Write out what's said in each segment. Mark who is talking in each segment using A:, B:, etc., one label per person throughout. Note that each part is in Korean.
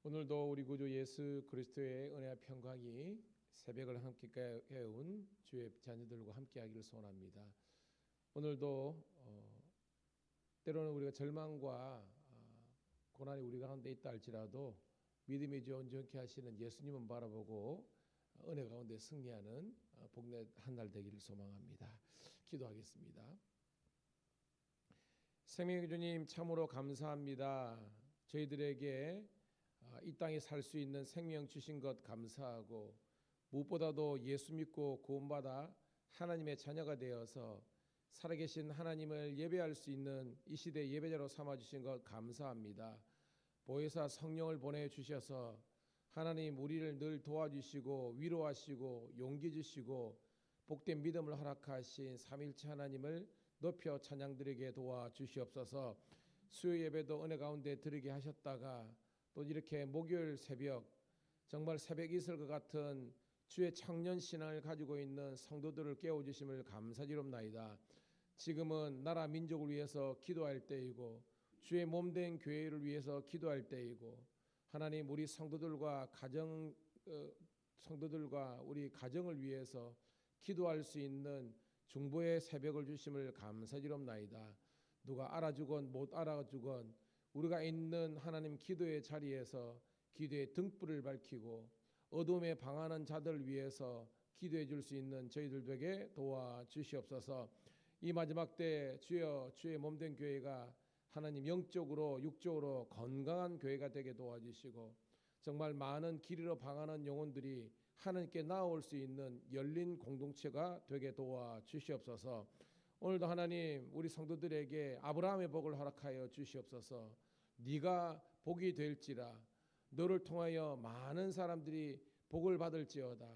A: 오늘도 우리 구주 예수 그리스도의 은혜와 평강이 새벽을 함께 깨운 주의 자녀들과 함께하기를 소원합니다. 오늘도 때로는 우리가 절망과 고난이 우리 가운데 있다 할지라도 믿음이 온전케 하시는 예수님은 바라보고 은혜 가운데 승리하는 복된 한 날 되기를 소망합니다. 기도하겠습니다. 생명의 주님 참으로 감사합니다. 저희들에게 이 땅에 살 수 있는 생명 주신 것 감사하고 무엇보다도 예수 믿고 구원받아 하나님의 자녀가 되어서 살아계신 하나님을 예배할 수 있는 이 시대 예배자로 삼아주신 것 감사합니다. 보혜사 성령을 보내주셔서 하나님 우리를 늘 도와주시고 위로하시고 용기 주시고 복된 믿음을 허락하신 삼일체 하나님을 높여 찬양드리게 도와주시옵소서. 수요 예배도 은혜 가운데 드리게 하셨다가 또 이렇게 목요일 새벽 정말 새벽 이슬과 같은 주의 청년 신앙을 가지고 있는 성도들을 깨워주심을 감사드립니다. 지금은 나라 민족을 위해서 기도할 때이고 주의 몸된 교회를 위해서 기도할 때이고 하나님 우리 성도들과 성도들과 우리 가정을 위해서 기도할 수 있는 중보의 새벽을 주심을 감사드립니다. 누가 알아주건 못 알아주건 우리가 있는 하나님 기도의 자리에서 기도의 등불을 밝히고 어둠에 방하는 자들을 위해서 기도해 줄 수 있는 저희들 되게 도와주시옵소서. 이 마지막 때 주여 주의 몸된 교회가 하나님 영적으로 육적으로 건강한 교회가 되게 도와주시고 정말 많은 길 잃어 방하는 영혼들이 하나님께 나올 수 있는 열린 공동체가 되게 도와주시옵소서. 오늘도 하나님 우리 성도들에게 아브라함의 복을 허락하여 주시옵소서. 네가 복이 될지라 너를 통하여 많은 사람들이 복을 받을지어다.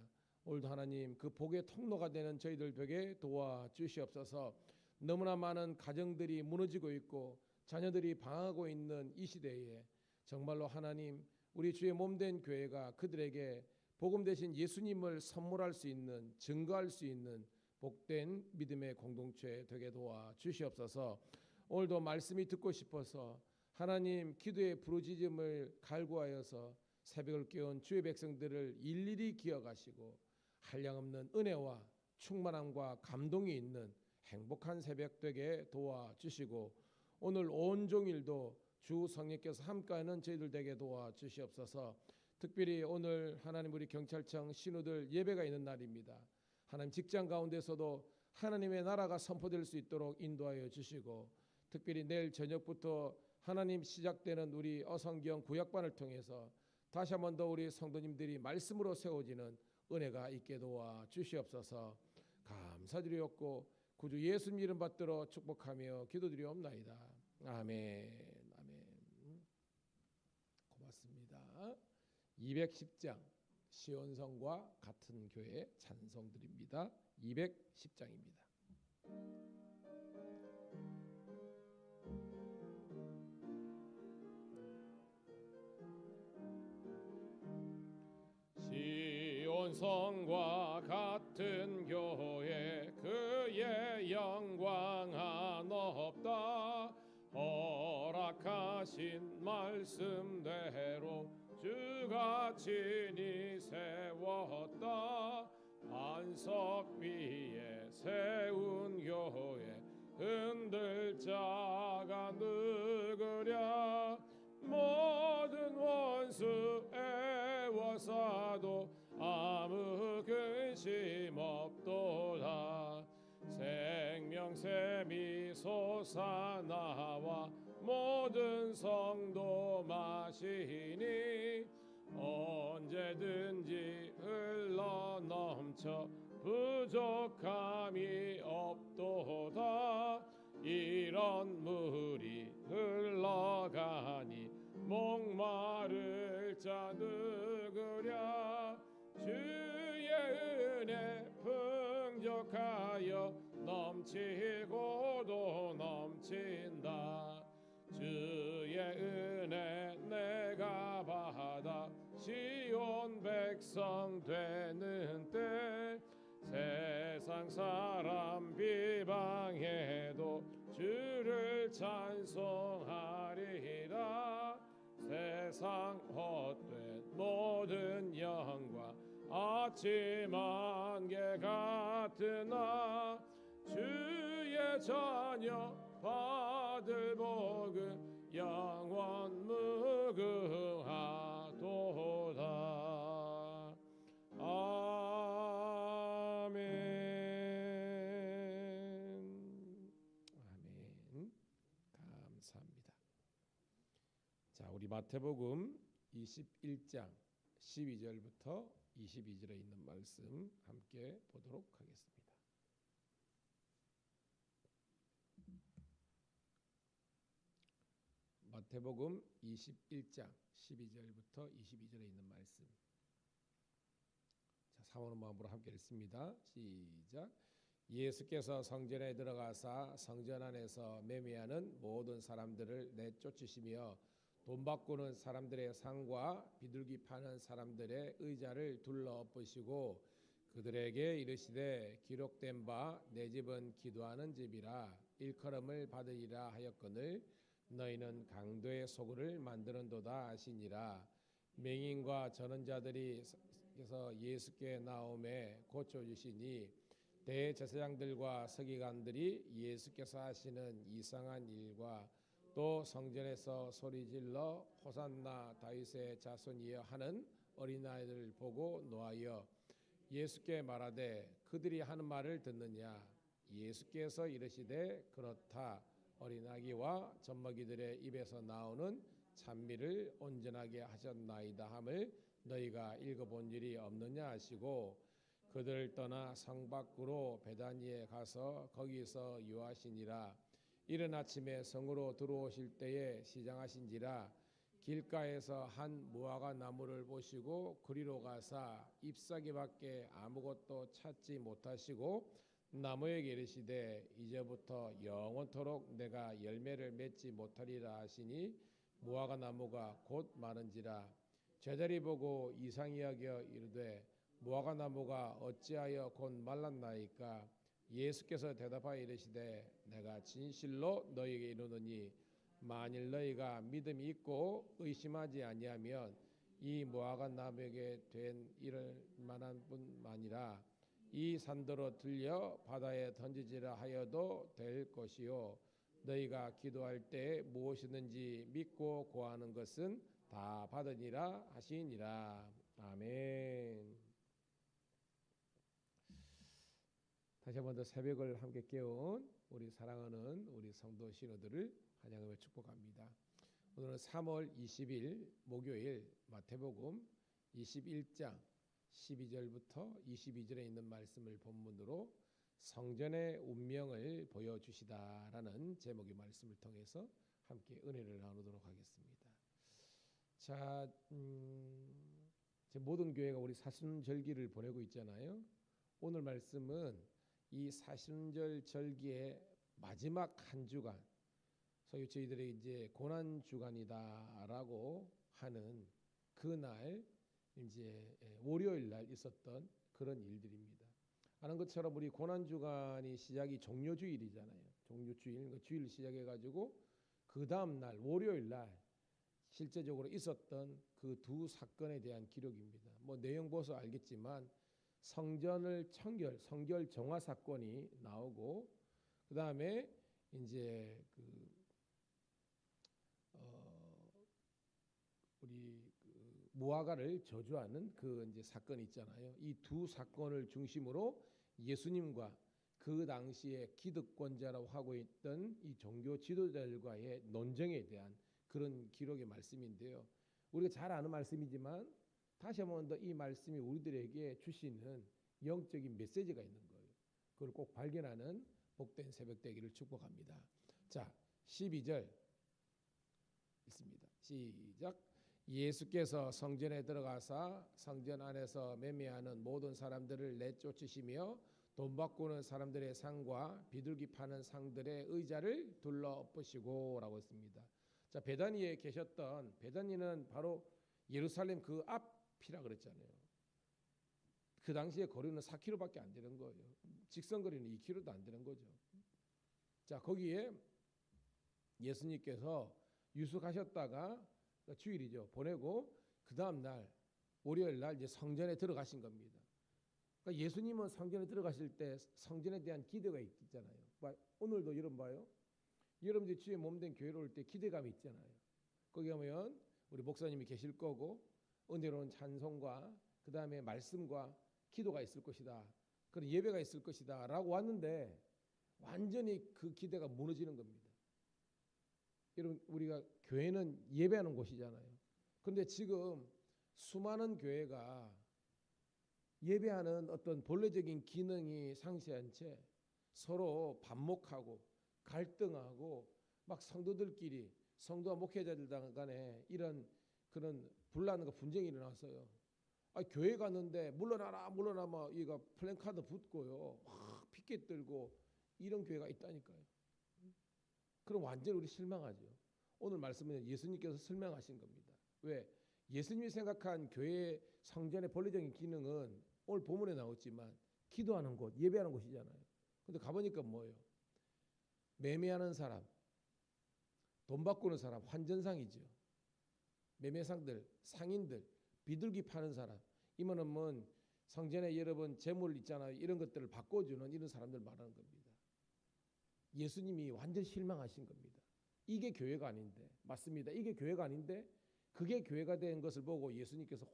A: 오늘도 하나님 그 복의 통로가 되는 저희들 벽에 도와주시옵소서. 너무나 많은 가정들이 무너지고 있고 자녀들이 방황하고 있는 이 시대에 정말로 하나님 우리 주의 몸된 교회가 그들에게 복음 대신 예수님을 선물할 수 있는 증거할 수 있는 복된 믿음의 공동체 되게 도와주시옵소서. 오늘도 말씀이 듣고 싶어서 하나님 기도의 부르짖음을 갈구하여서 새벽을 깨운 주의 백성들을 일일이 기억하시고 한량없는 은혜와 충만함과 감동이 있는 행복한 새벽 되게 도와주시고 오늘 온종일도 주 성령께서 함께하는 저희들 되게 도와주시옵소서. 특별히 오늘 하나님 우리 경찰청 신우들 예배가 있는 날입니다. 하나님 직장 가운데서도 하나님의 나라가 선포될 수 있도록 인도하여 주시고 특별히 내일 저녁부터 하나님 시작되는 우리 어성경 구약반을 통해서 다시 한 번 더 우리 성도님들이 말씀으로 세워지는 은혜가 있게 도와 주시옵소서. 감사드리옵고 구주 예수님 이름 받들어 축복하며 기도드리옵나이다. 아멘. 아멘. 고맙습니다. 210장 시온성과 같은 교회 찬송드립니다. 210장입니다. 시온성과 같은 교회 그의 영광 한없다. 허락하신 말씀대로 주가 친히 세웠다. 반석 위에 세운 교회 흔들 자가 누구랴. 모든 원수 애워싸도 아무 근심 없도다. 생명샘이 솟아나와 모든 성도 마시니 언제든지 흘러넘쳐 부족함이 없도다. 이런 물이 흘러가니 목마를 자 누구랴. 주의 은혜 풍족하여 넘치고도 넘친다. 주의 은혜 내가 받아 시온 백성 되는 때 세상 사람 비방해도 주를 찬송하리라. 세상 세상 헛된 모든 영광 아침 안개 같으나 주의 자녀 받을 복은 영원 무궁하도다. 아멘. 아멘. 감사합니다. 자, 우리 마태복음 21장 12절부터 22절에 있는 말씀 함께 보도록 하겠습니다. 마태복음 21장 12절부터 22절에 있는 말씀. 자, 사모하는 마음으로 함께 읽습니다. 시작. 예수께서 성전에 들어가사 성전 안에서 매매하는 모든 사람들을 내쫓으시며 돈 바꾸는 사람들의 상과 비둘기 파는 사람들의 의자를 둘러 엎으시고 그들에게 이르시되 기록된 바 내 집은 기도하는 집이라 일컬음을 받으리라 하였거늘 너희는 강도의 소굴을 만드는도다 하시니라. 맹인과 전원 자들이 그래서 예수께 나오매 고쳐주시니 대제사장들과 서기관들이 예수께서 하시는 이상한 일과 또 성전에서 소리질러 호산나 다윗의 자손이여 하는 어린아이들을 보고 노하여 예수께 말하되 그들이 하는 말을 듣느냐. 예수께서 이르시되 그렇다. 어린아기와 젖먹이들의 입에서 나오는 찬미를 온전하게 하셨나이다 함을 너희가 읽어본 일이 없느냐 하시고 그들 떠나 성 밖으로 베다니에 가서 거기서 유하시니라. 이른 아침에 성으로 들어오실 때에 시장하신지라 길가에서 한 무화과 나무를 보시고 그리로 가사 잎사귀밖에 아무것도 찾지 못하시고 나무에게 이르시되 이제부터 영원토록 내가 열매를 맺지 못하리라 하시니 무화과 나무가 곧 마른지라. 제자리 보고 이상히 여겨 이르되 무화과 나무가 어찌하여 곧 말랐나이까. 예수께서 대답하여 이르시되 내가 진실로 너희에게 이르노니 만일 너희가 믿음이 있고 의심하지 아니하면 이 무화과 나무에게 된 이럴 만한 뿐만이라 이 산더러 들려 바다에 던지지라 하여도 될 것이요 너희가 기도할 때 무엇이든지 믿고 구하는 것은 다 받으니라 하시니라. 아멘. 다시 한 번 더 새벽을 함께 깨운 우리 사랑하는 우리 성도 신우들을 환영하며 축복합니다. 오늘은 3월 20일 목요일 마태복음 21장 12절부터 22절에 있는 말씀을 본문으로 성전의 운명을 보여주시다라는 제목의 말씀을 통해서 함께 은혜를 나누도록 하겠습니다. 자, 모든 교회가 우리 사순절기를 보내고 있잖아요. 오늘 말씀은 이 사순절 절기의 마지막 한 주간, 소위 저희들이 이제 고난 주간이다라고 하는 그날 이제 월요일 날 있었던 그런 일들입니다. 아는 것처럼 우리 고난 주간이 시작이 종료주일이잖아요. 종료주일, 그 주일 시작해 가지고 그 다음 날 월요일 날 실제적으로 있었던 그 두 사건에 대한 기록입니다. 뭐 내용 보서 알겠지만 성전을 성결 정화 사건이 나오고 그 다음에 이제 우리 무화과를 저주하는 그 이제 사건이 있잖아요. 이 두 사건을 중심으로 예수님과 그 당시에 기득권자라고 하고 있던 이 종교 지도자들과의 논쟁에 대한 그런 기록의 말씀인데요. 우리가 잘 아는 말씀이지만 다시 한번 더 이 말씀이 우리들에게 주시는 영적인 메시지가 있는 거예요. 그걸 꼭 발견하는 복된 새벽 되기를 축복합니다. 자, 12절 있습니다. 시작. 예수께서 성전에 들어가사 성전 안에서 매매하는 모든 사람들을 내쫓으시며 돈 바꾸는 사람들의 상과 비둘기 파는 상들의 의자를 둘러 엎으시고 라고 했습니다. 자, 베다니에 계셨던, 베다니는 바로 예루살렘 그 앞이라 그랬잖아요. 그 당시에 거리는 4km밖에 안 되는 거예요. 직선거리는 2km도 안 되는 거죠. 자, 거기에 예수님께서 유숙하셨다가 그러니까 주일이죠. 보내고 그 다음 날 월요일 날 이제 성전에 들어가신 겁니다. 그러니까 예수님은 성전에 들어가실 때 성전에 대한 기대가 있잖아요. 오늘도 여러분 봐요. 여러분들이 주의 몸된 교회로 올 때 기대감이 있잖아요. 거기 가면 우리 목사님이 계실 거고 은혜로운 찬송과 그 다음에 말씀과 기도가 있을 것이다. 그런 예배가 있을 것이다 라고 왔는데 완전히 그 기대가 무너지는 겁니다. 여러분 우리가 교회는 예배하는 곳이잖아요. 그런데 지금 수많은 교회가 예배하는 어떤 본래적인 기능이 상쇄한 채 서로 반목하고 갈등하고 막 성도들끼리 성도와 목회자들 간에 이런 그런 분란과 분쟁이 일어났어요. 교회 갔는데 물러나라 물러나 막 이가 플랜카드 붙고요. 피켓 들고 이런 교회가 있다니까요. 그럼 완전히 우리 실망하죠. 오늘 말씀은 예수님께서 설명하신 겁니다. 왜? 예수님이 생각한 교회 성전의 본래적인 기능은 오늘 본문에 나왔지만 기도하는 곳, 예배하는 곳이잖아요. 근데 가보니까 뭐예요? 매매하는 사람, 돈 바꾸는 사람, 환전상이죠. 매매상들, 상인들, 비둘기 파는 사람, 이모는 성전에 여러분 재물 있잖아요. 이런 것들을 바꿔주는 이런 사람들 말하는 겁니다. 예수님이 완전 실망하신 겁니다. 이게 교회가 아닌데, 맞습니다. 이게 교회가 아닌데 그게 교회가 된 것을 보고 예수님께서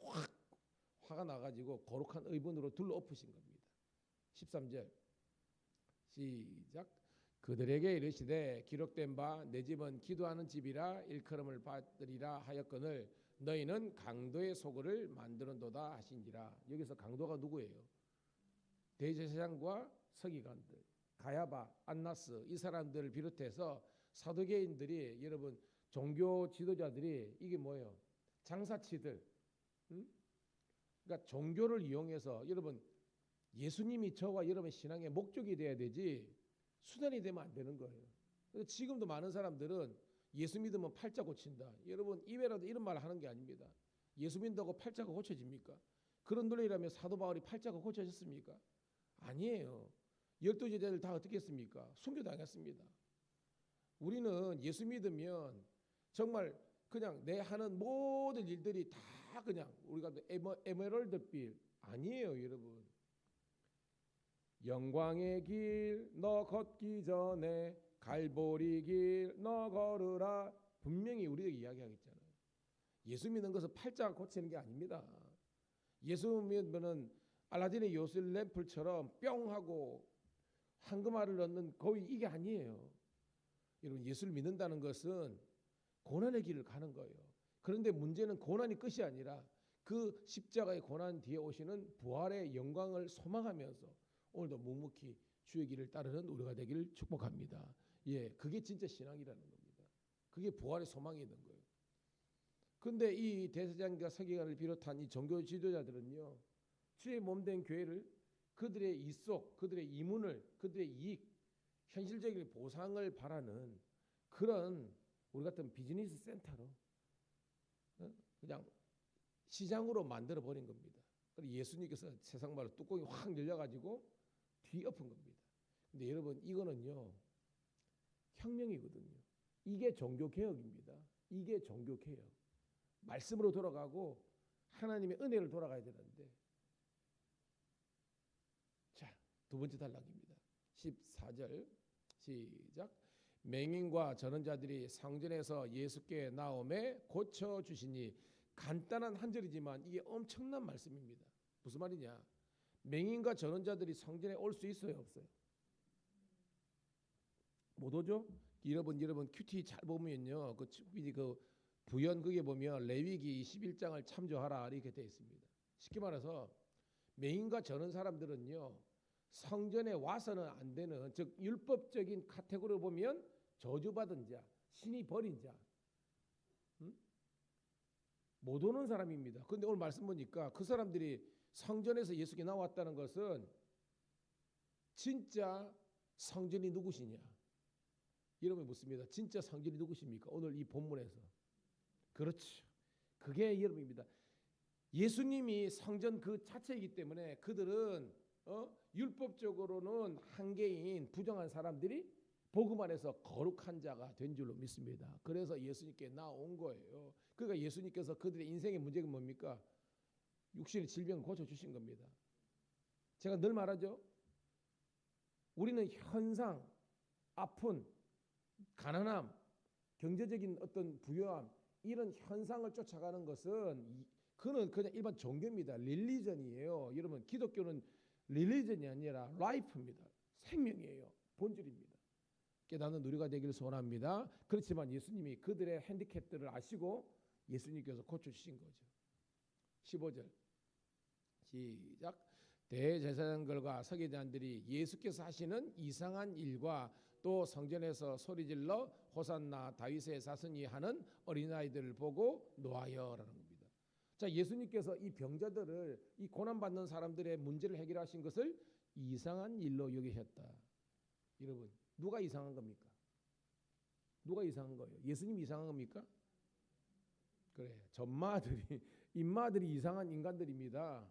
A: 화가 나가지고 거룩한 의분으로 둘러엎으신 겁니다. 13절 시작. 그들에게 이르시되 기록된 바 내 집은 기도하는 집이라 일컬음을 받으리라 하였거늘 너희는 강도의 소굴을 만드는도다 하신지라. 여기서 강도가 누구예요? 대제사장과 서기관들, 가야바, 안나스 이 사람들을 비롯해서 사두개인들이 여러분 종교 지도자들이 이게 뭐예요? 장사치들. 그러니까 종교를 이용해서 여러분 예수님이 저와 여러분의 신앙의 목적이 돼야 되지 수단이 되면 안 되는 거예요. 그래서 지금도 많은 사람들은 예수 믿으면 팔자 고친다. 여러분 입에라도 이런 말을 하는 게 아닙니다. 예수 믿는다고 팔자가 고쳐집니까? 그런 논리라면 사도 바울이 팔자가 고쳐졌습니까? 아니에요. 12제자들 다 어떻게 했습니까? 순교당했습니다. 우리는 예수 믿으면 정말 그냥 내 하는 모든 일들이 다 그냥 우리가 에메랄드빛 아니에요, 여러분. 영광의 길 너 걷기 전에 갈보리 길 너 걸으라. 분명히 우리에게 이야기하겠잖아요. 예수 믿는 것은 팔자 고치는 게 아닙니다. 예수 믿으면은 알라딘의 요술 램프처럼 뿅 하고 황금알을 넣는 거의 이게 아니에요. 여러분 예수를 믿는다는 것은 고난의 길을 가는 거예요. 그런데 문제는 고난이 끝이 아니라 그 십자가의 고난 뒤에 오시는 부활의 영광을 소망하면서 오늘도 묵묵히 주의 길을 따르는 우리가 되기를 축복합니다. 예, 그게 진짜 신앙이라는 겁니다. 그게 부활의 소망이 있는 거예요. 근데 이 대제사장과 서기관을 비롯한 이 종교 지도자들은요, 주의 몸된 교회를 그들의 이속, 그들의 이문을, 그들의 이익, 현실적인 보상을 바라는 그런 우리 같은 비즈니스 센터로 그냥 시장으로 만들어 버린 겁니다. 그래서 예수님께서 세상 말로 뚜껑이 확 열려가지고 뒤엎은 겁니다. 근데 여러분 이거는요 혁명이거든요. 이게 종교개혁입니다. 이게 종교개혁. 말씀으로 돌아가고 하나님의 은혜를 돌아가야 되는데, 자, 두 번째 단락입니다. 14절 시작. 맹인과 전원자들이 성전에서 예수께 나오매 고쳐주시니. 간단한 한 절이지만 이게 엄청난 말씀입니다. 무슨 말이냐? 맹인과 전원자들이 성전에 올 수 있어요, 없어요? 못 오죠? 여러분 큐티 잘 보면요, 그 부연 그게 보면 레위기 21장을 참조하라 이렇게 되어 있습니다. 쉽게 말해서 맹인과 전원 사람들은요 성전에 와서는 안 되는, 즉 율법적인 카테고리로 보면 저주받은 자, 신이 버린 자, 못 오는 사람입니다. 그런데 오늘 말씀 보니까 그 사람들이 성전에서 예수께 나왔다는 것은 진짜 성전이 누구시냐? 여러분 묻습니다. 진짜 성전이 누구십니까? 오늘 이 본문에서. 그렇죠. 그게 여러분입니다. 예수님이 성전 그 자체이기 때문에 그들은 율법적으로는 한계인 부정한 사람들이 복음 안에서 거룩한 자가 된 줄로 믿습니다. 그래서 예수님께 나온 거예요. 그러니까 예수님께서 그들의 인생의 문제가 뭡니까? 육신의 질병을 고쳐주신 겁니다. 제가 늘 말하죠. 우리는 현상, 아픈, 가난함, 경제적인 어떤 부유함 이런 현상을 쫓아가는 것은 그는 그냥 일반 종교입니다. 릴리전이에요. 여러분 기독교는 릴리전이 아니라 라이프입니다. 생명이에요. 본질입니다. 깨닫는 우리가 되기를 소원합니다. 그렇지만 예수님이 그들의 핸디캡들을 아시고 예수님께서 고쳐주신 거죠. 15절 시작. 대제사장들과 서기관들이 예수께서 하시는 이상한 일과 또 성전에서 소리질러 호산나 다윗의 자손이 하는 어린아이들을 보고 노하여라는 겁니다. 자, 예수님께서 이 병자들을 이 고난받는 사람들의 문제를 해결하신 것을 이상한 일로 여기셨다. 여러분 누가 이상한 겁니까? 누가 이상한 거예요? 예수님이 이상한 겁니까? 그래, 전마들이 인마들이 이상한 인간들입니다.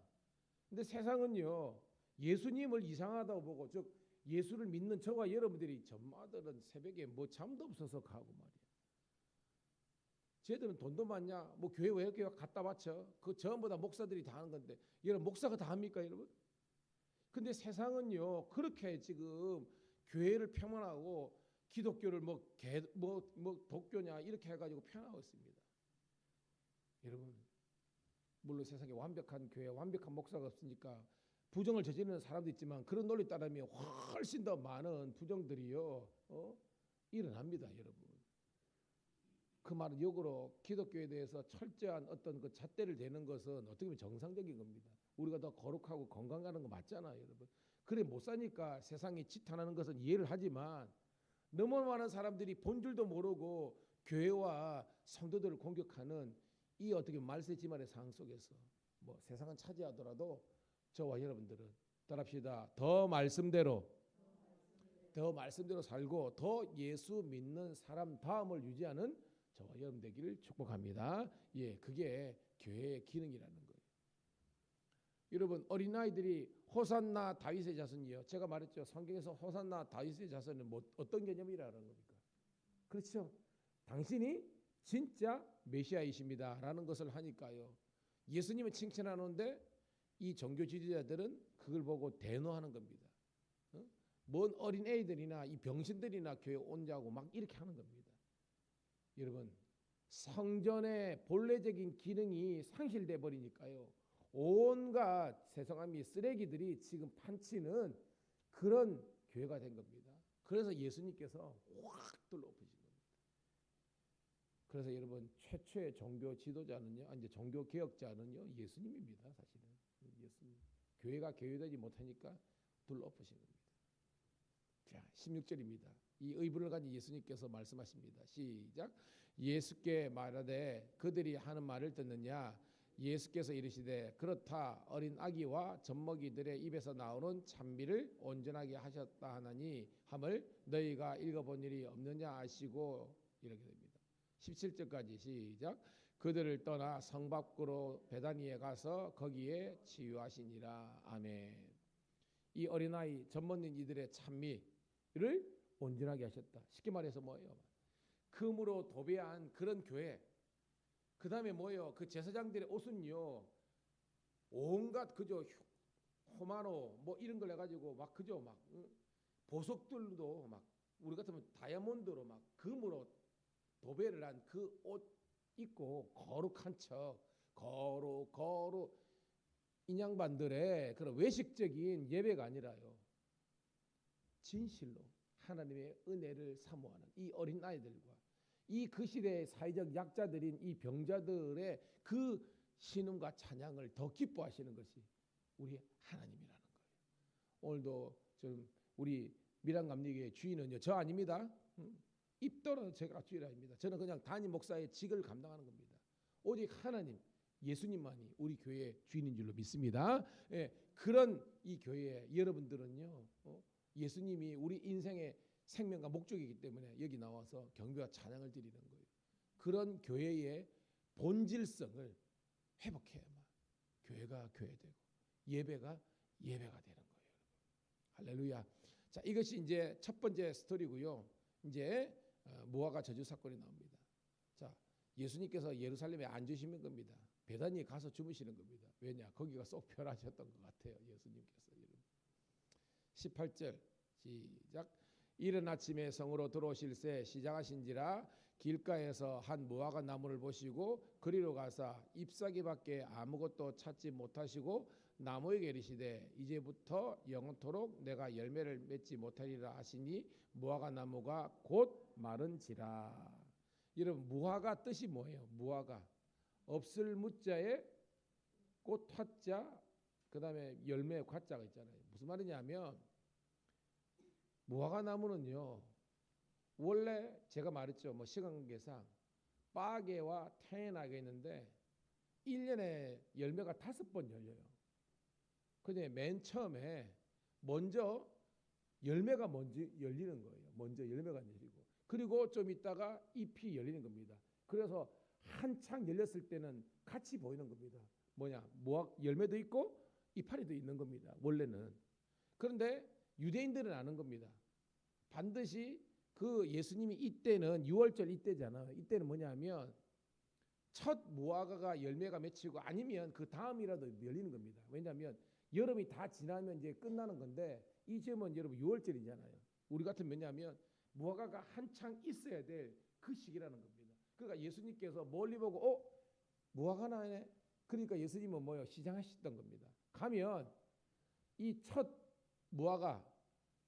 A: 근데 세상은요 예수님을 이상하다고 보고 즉 예수를 믿는 저와 여러분들이 전마들은 새벽에 뭐 잠도 없어서 가고 말이야. 쟤들은 돈도 많냐? 뭐 교회 왜 이렇게 갖다 바쳐? 그 전부 다 목사들이 다 하는 건데 여러분 목사가 다 합니까 여러분? 근데 세상은요 그렇게 지금 교회를 폄하하고 기독교를 뭐 독교냐 이렇게 해가지고 폄하하고 있습니다. 여러분 물론 세상에 완벽한 교회, 완벽한 목사가 없으니까 부정을 저지르는 사람도 있지만 그런 논리 따르면 훨씬 더 많은 부정들이요 일어납니다, 여러분. 그 말은 역으로 기독교에 대해서 철저한 어떤 그 잣대를 대는 것은 어떻게 보면 정상적인 겁니다. 우리가 더 거룩하고 건강하는 거 맞잖아요, 여러분. 그래 못 사니까 세상이 지탄하는 것은 이해를 하지만 너무 많은 사람들이 본줄도 모르고 교회와 성도들을 공격하는 이 어떻게 말세지만의 상황 속에서 뭐 세상은 차지하더라도 저와 여러분들은 따라합시다. 더 말씀대로 살고 더 예수 믿는 사람 다음을 유지하는 저와 여러분 되기를 축복합니다. 예, 그게 교회의 기능이라는 거예요. 여러분 어린아이들이 호산나 다윗의 자손이요. 제가 말했죠. 성경에서 호산나 다윗의 자손은 뭐 어떤 개념이라는 겁니까? 그렇죠. 당신이 진짜 메시아이십니다 라는 것을 하니까요. 예수님을 칭찬하는데 이 종교 지도자들은 그걸 보고 대노하는 겁니다. 뭔 어린애들이나 이 병신들이나 교회 온자고 막 이렇게 하는 겁니다. 여러분 성전의 본래적인 기능이 상실돼 버리니까요. 온갖 세상함이 쓰레기들이 지금 판치는 그런 교회가 된 겁니다. 그래서 예수님께서 확 둘러엎으신 겁니다. 그래서 여러분 최초의 종교 지도자는요, 이제 종교 개혁자는요 예수님입니다. 사실은 예수님. 교회가 교회되지 못하니까 둘러엎으신 겁니다. 자, 16절입니다. 이 의분을 가진 예수님께서 말씀하십니다. 시작. 예수께 말하되 그들이 하는 말을 듣느냐? 예수께서 이르시되 그렇다. 어린 아기와 젖먹이들의 입에서 나오는 찬미를 온전하게 하셨다 하나니 함을 너희가 읽어본 일이 없느냐 아시고 이렇게 됩니다. 17절까지 시작. 그들을 떠나 성 밖으로 베다니에 가서 거기에 치유하시니라. 아멘. 이 어린아이 젖먹는 이들의 찬미를 온전하게 하셨다. 쉽게 말해서 뭐예요? 금으로 도배한 그런 교회. 그 다음에 뭐예요? 그 제사장들의 옷은요 온갖 그저 호마노 뭐 이런 걸 해가지고 막 그저 막 보석들도 막 우리 같으면 다이아몬드로 막 금으로 도배를 한 그 옷 입고 거룩한 척 거룩 인양반들의 그런 외식적인 예배가 아니라요 진실로 하나님의 은혜를 사모하는 이 어린 아이들과 이 그 시대의 사회적 약자들인 이 병자들의 그 신음과 찬양을 더 기뻐하시는 것이 우리 하나님이라는 거예요. 오늘도 좀 우리 미란 감리교의 주인은요 저 아닙니다. 입더러 제가 주일아입니다. 저는 그냥 담임 목사의 직을 감당하는 겁니다. 오직 하나님 예수님만이 우리 교회의 주인인 줄로 믿습니다. 예, 그런 이 교회에 여러분들은요 예수님이 우리 인생의 생명과 목적이기 때문에 여기 나와서 경배와 찬양을 드리는 거예요. 그런 교회의 본질성을 회복해야만 교회가 교회되고 예배가 되는 거예요. 할렐루야. 자, 이것이 이제 첫 번째 스토리고요. 이제 무화과 저주 사건이 나옵니다. 자, 예수님께서 예루살렘에 앉으시는 겁니다. 베다니에 가서 주무시는 겁니다. 왜냐? 거기가 쏙 편하셨던 것 같아요. 예수님께서. 18절 시작. 이른 아침에 성으로 들어오실새 시장하신지라 길가에서 한 무화과 나무를 보시고 그리로 가사 잎사귀밖에 아무것도 찾지 못하시고 나무에게 이르시되 이제부터 영원토록 내가 열매를 맺지 못하리라 하시니 무화과 나무가 곧 마른지라. 여러분, 무화과 뜻이 뭐예요? 무화과 없을 무자에 꽃 화자 그다음에 열매 과자가 있잖아요. 무슨 말이냐면 무화과 나무는요, 원래 제가 말했죠. 뭐 시간 관계상 빠개와 태어나게 있는데 1년에 열매가 5번 열려요. 근데 맨 처음에 먼저 열매가 먼저 열리는 거예요. 먼저 열매가 열리고 그리고 좀 있다가 잎이 열리는 겁니다. 그래서 한창 열렸을 때는 같이 보이는 겁니다. 뭐냐? 열매도 있고 이파리도 있는 겁니다. 원래는. 그런데 유대인들은 아는 겁니다. 반드시 그 예수님이 이때는 6월절 이때잖아요. 이때는 뭐냐면 첫 무화과가 열매가 맺히고 아니면 그 다음이라도 열리는 겁니다. 왜냐하면 여름이 다 지나면 이제 끝나는 건데 이 지금은 여러분 6월절이잖아요. 우리 같은 뭐냐면 무화과가 한창 있어야 될 그 시기라는 겁니다. 그러니까 예수님께서 멀리 보고 무화과 나네. 그러니까 예수님은 뭐요? 시장하셨던 겁니다. 가면 이 첫 무화과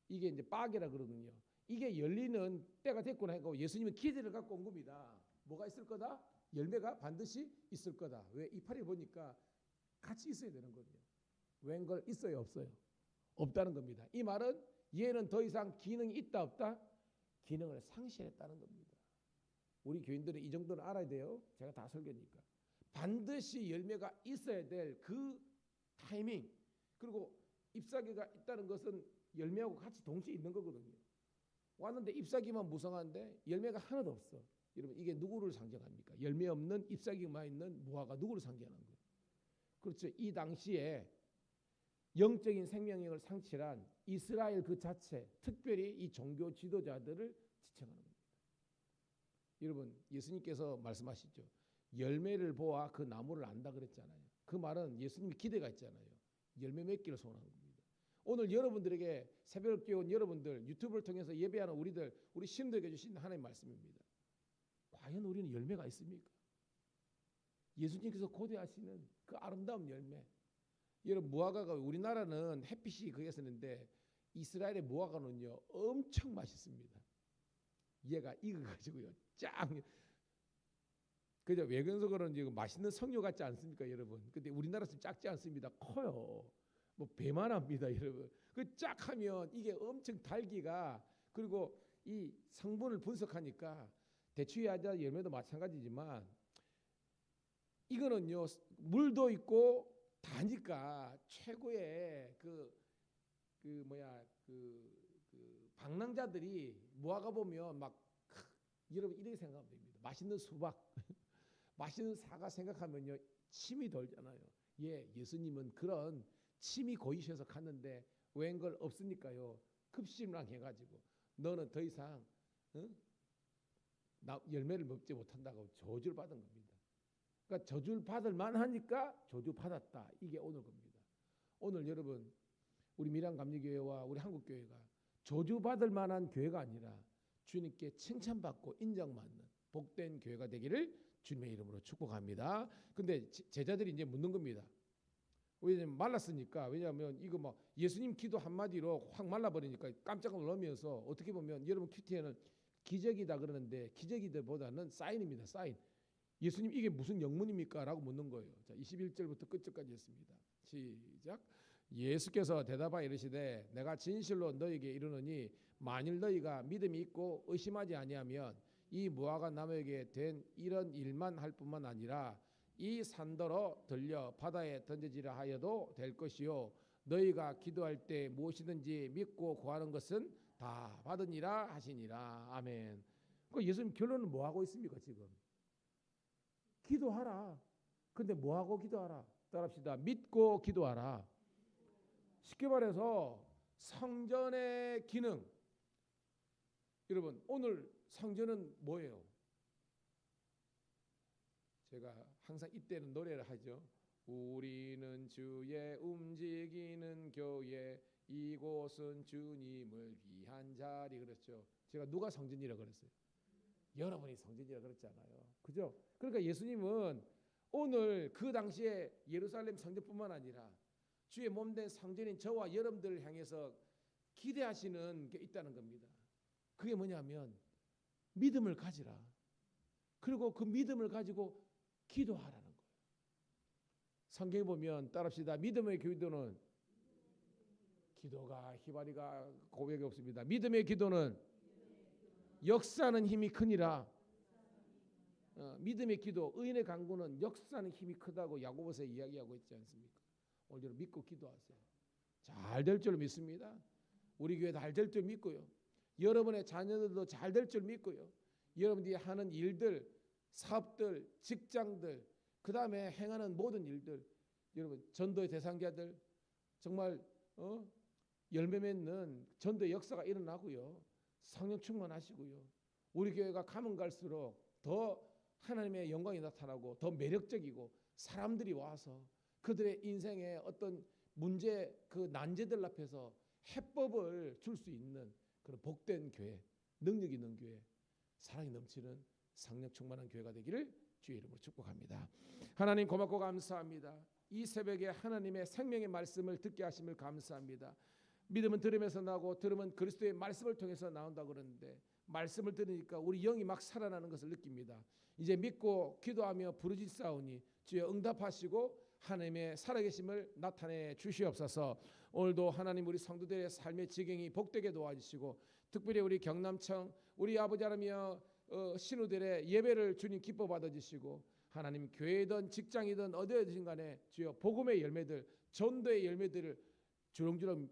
A: 이게 이제 빠개라 그러거든요. 이게 열리는 때가 됐구나 하고 예수님은 기대를 갖고 온 겁니다. 뭐가 있을 거다? 열매가 반드시 있을 거다. 왜? 이파리 보니까 같이 있어야 되는 거예요. 웬걸 있어요, 없어요? 없다는 겁니다. 이 말은 얘는 더 이상 기능이 있다 없다? 기능을 상실했다는 겁니다. 우리 교인들은 이 정도는 알아야 돼요. 제가 다 설교니까. 반드시 열매가 있어야 될 그 타이밍, 그리고 잎사귀가 있다는 것은 열매하고 같이 동시에 있는 거거든요. 왔는데 잎사귀만 무성한데 열매가 하나도 없어. 여러분, 이게 누구를 상징합니까? 열매 없는 잎사귀만 있는 무화과 누구를 상징하는 거예요? 그렇죠. 이 당시에 영적인 생명력을 상실한 이스라엘 그 자체, 특별히 이 종교 지도자들을 지칭하는 겁니다. 여러분, 예수님께서 말씀하시죠. 열매를 보아 그 나무를 안다 그랬잖아요. 그 말은 예수님이 기대가 있잖아요. 열매 맺기를 소원하는 겁니다. 오늘 여러분들에게 새벽 깨운 여러분들, 유튜브를 통해서 예배하는 우리 신도에게 주신 하나님의 말씀입니다. 과연 우리는 열매가 있습니까? 예수님께서 고대하시는 그 아름다운 열매. 여러분, 무화과가 우리나라는 햇빛이 거기서는데 이스라엘의 무화과는요 엄청 맛있습니다. 얘가 익어가지고요 짱. 그죠? 외근적으로는 지금 맛있는 석류 같지 않습니까, 여러분? 근데 우리나라는 작지 않습니다. 커요. 뭐 배만합니다, 여러분. 그 쫙 하면 이게 엄청 달기가, 그리고 이 성분을 분석하니까 대추야자 열매도 마찬가지지만 이거는요 물도 있고 다니까 최고의 그 방랑자들이 무화과 보면 막 여러분 이렇게 생각하면 됩니다. 맛있는 수박, 맛있는 사과 생각하면요 침이 돌잖아요. 예, 예수님은 그런 침이 고이셔서 갔는데 웬걸 없으니까요 급심랑 해가지고 너는 더 이상 열매를 먹지 못한다고 저주를 받은 겁니다. 그러니까 저주를 받을 만하니까 저주 받았다. 이게 오늘 겁니다. 오늘 여러분, 우리 밀양감리교회와 우리 한국교회가 저주 받을 만한 교회가 아니라 주님께 칭찬받고 인정받는 복된 교회가 되기를 주님의 이름으로 축복합니다. 근데 제자들이 이제 묻는 겁니다. 왜냐면 말랐으니까. 왜냐하면 이거 막 예수님 기도 한마디로 확 말라버리니까 깜짝 놀라면서, 어떻게 보면 여러분 큐티에는 기적이다 그러는데 기적이보다는 사인입니다. 사인. 예수님 이게 무슨 영문입니까? 라고 묻는 거예요. 자, 21절부터 끝절까지 했습니다. 시작. 예수께서 대답하여 이르시되 내가 진실로 너희에게 이르노니 만일 너희가 믿음이 있고 의심하지 아니하면 이 무화과 나무에게 된 이런 일만 할 뿐만 아니라 이 산더러 들려 바다에 던져지라 하여도 될 것이요 너희가 기도할 때 무엇이든지 믿고 구하는 것은 다 받으니라 하시니라. 아멘. 그 예수님 결론은 뭐 하고 있습니까? 지금 기도하라. 근데 뭐 하고 기도하라? 따라합시다. 믿고 기도하라. 쉽게 말해서 성전의 기능. 여러분, 오늘 성전은 뭐예요? 제가 항상 이때는 노래를 하죠. 우리는 주의 움직이는 교회, 이곳은 주님을 위한 자리. 그랬죠. 제가 누가 성전이라 그랬어요? 여러분이 성전이라 그랬잖아요. 그죠? 그러니까 예수님은 오늘 그 당시에 예루살렘 성전뿐만 아니라 주의 몸된 성전인 저와 여러분들을 향해서 기대하시는 게 있다는 겁니다. 그게 뭐냐면 믿음을 가지라. 그리고 그 믿음을 가지고 기도하라는 거예요. 성경에 보면 따라합시다. 믿음의 기도는 기도가 희발이가 고백이 없습니다. 믿음의 기도는 역사하는 힘이 크니라. 믿음의 기도, 의인의 간구는 역사하는 힘이 크다고 야고보서에 이야기하고 있지 않습니까? 오늘 믿고 기도하세요. 잘 될 줄 믿습니다. 우리 교회 잘 될 줄 믿고요. 여러분의 자녀들도 잘 될 줄 믿고요. 여러분들이 하는 일들, 사업들, 직장들, 그 다음에 행하는 모든 일들, 여러분 전도의 대상자들 정말 열매 맺는 전도의 역사가 일어나고요. 성령 충만하시고요. 우리 교회가 가면 갈수록 더 하나님의 영광이 나타나고 더 매력적이고 사람들이 와서 그들의 인생의 어떤 문제, 그 난제들 앞에서 해법을 줄 수 있는 그런 복된 교회, 능력 있는 교회, 사랑이 넘치는 성령 충만한 교회가 되기를 주의 이름으로 축복합니다. 하나님 고맙고 감사합니다. 이 새벽에 하나님의 생명의 말씀을 듣게 하심을 감사합니다. 믿음은 들음에서 나고 들음은 그리스도의 말씀을 통해서 나온다고 그러는데 말씀을 들으니까 우리 영이 막 살아나는 것을 느낍니다. 이제 믿고 기도하며 부르짖사오니 주여 응답하시고 하나님의 살아계심을 나타내 주시옵소서. 오늘도 하나님 우리 성도들의 삶의 지경이 복되게 도와주시고 특별히 우리 경남청 우리 아버지 하나며 신우들의 예배를 주님 기뻐 받아주시고 하나님 교회든 직장이든 어디든 간에 주여 복음의 열매들 전도의 열매들을 주렁주렁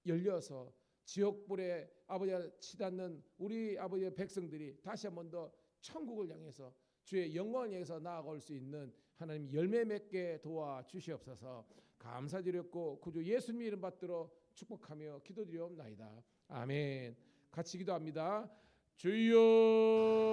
A: 열려서 지옥불에 아버지 치닫는 우리 아버지의 백성들이 다시 한 번 더 천국을 향해서 주의 영광을 향해서 나아갈 수 있는 하나님 열매 맺게 도와주시옵소서. 감사드렸고 구주 예수님 이름 받들어 축복하며 기도드리옵나이다. 아멘. 같이 기도합니다. 주여